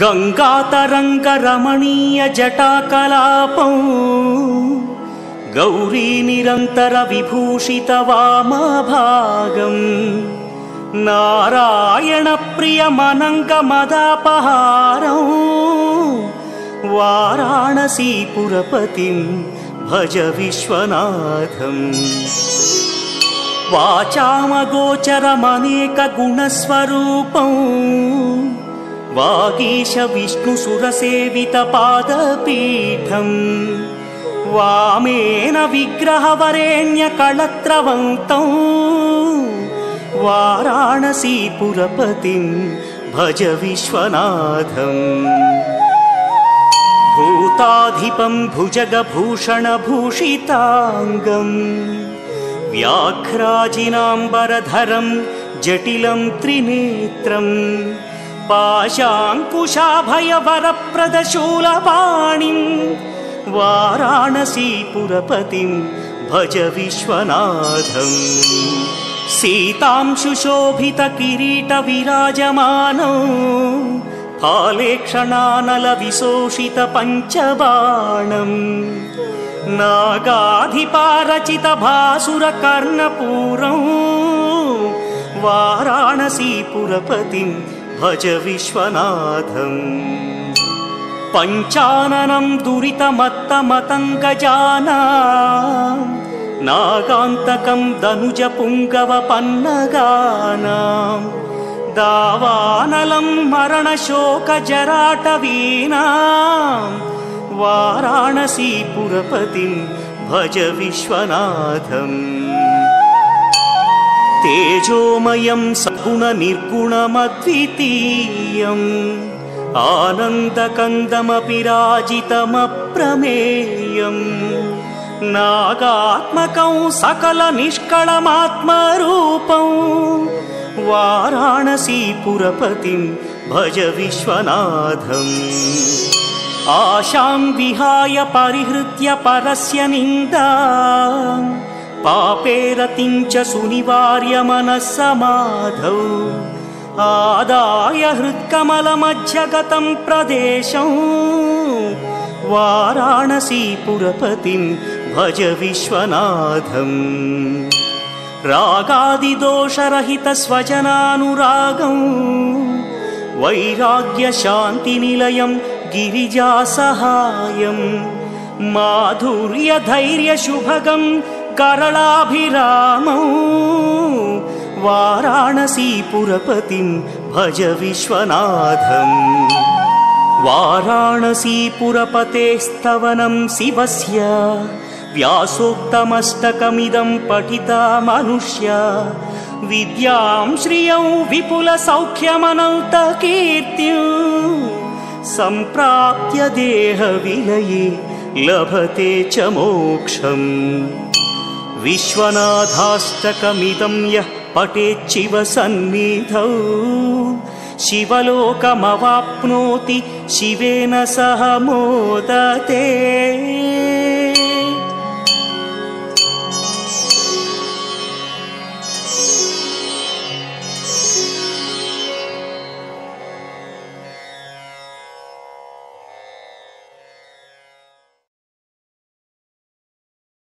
गंगातरंगरमणीय जटाकलापं गौरी निरंतर विभूषित वामभागं नारायण प्रियमनंग मदापहारं वाराणसीपुरपतिं भज विश्वनाथं। वाचामगोचरमनेक गुणस्वरूपं वागीश विष्णुसुरसेवित पादपीठं वामेन विग्रहवरेण्य कळत्रवन्तं वाराणसीपुरपतिं भज विश्वनाथं। भूताधिपं भुजगभूषणभूषितांगं व्याघ्राजिनाम्बरधरं जटिलं त्रिनेत्रं पाशाङ्कुशाभयवरप्रदशूलपाणिं वाराणसीपुरपतिं भज विश्वनाथं। सीतांशुशोभितकिरीटविराजमानं फालेक्षणानलविशोषितपञ्चबाणं नागाधिपारचितभासुरकर्णपूरं वाराणसीपुरपतिं भज विश्वनाथं। पञ्चाननं दुरितमत्तमतङ्गजानां नागान्तकं दनुजपुङ्गवपन्नगानां दावानलं मरणशोकजराटवीनां वाराणसीपुरपतिं भज विश्वनाथं। तेजोमयं सगुणनिर्गुणमद्वितीयम् आनन्दकन्दमपि राजितमप्रमेयं नागात्मकं सकलनिष्कळमात्मरूपं वाराणसीपुरपतिं भज विश्वनाथं। आशां विहाय परिहृत्य परस्य निन्दां पापे रतिं च सुनिवार्य मनस्समाधौ आदाय हृत्कमलमध्यगतं प्रदेशं वाराणसीपुरपतिं भज विश्वनाथं। रागादिदोषरहितस्वजनानुरागं वैराग्यशान्तिनिलयं गिरिजासहायं माधुर्यधैर्यशुभगं करलाभिरामं वाराणसीपुरपतिं भज विश्वनाथं। वाराणसीपुरपतेस्तवनं शिवस्य व्यासोक्तमष्टकमिदं पठिता मनुष्या विद्यां श्रियं विपुलसौख्यमनन्तकीर्तिं सम्प्राप्य देहविलये लभते च मोक्षम्। विश्वनाथाष्टकमिदं यः पठेच्छिव सन्निधौ शिवलोकमवाप्नोति शिवेन सह मोदते।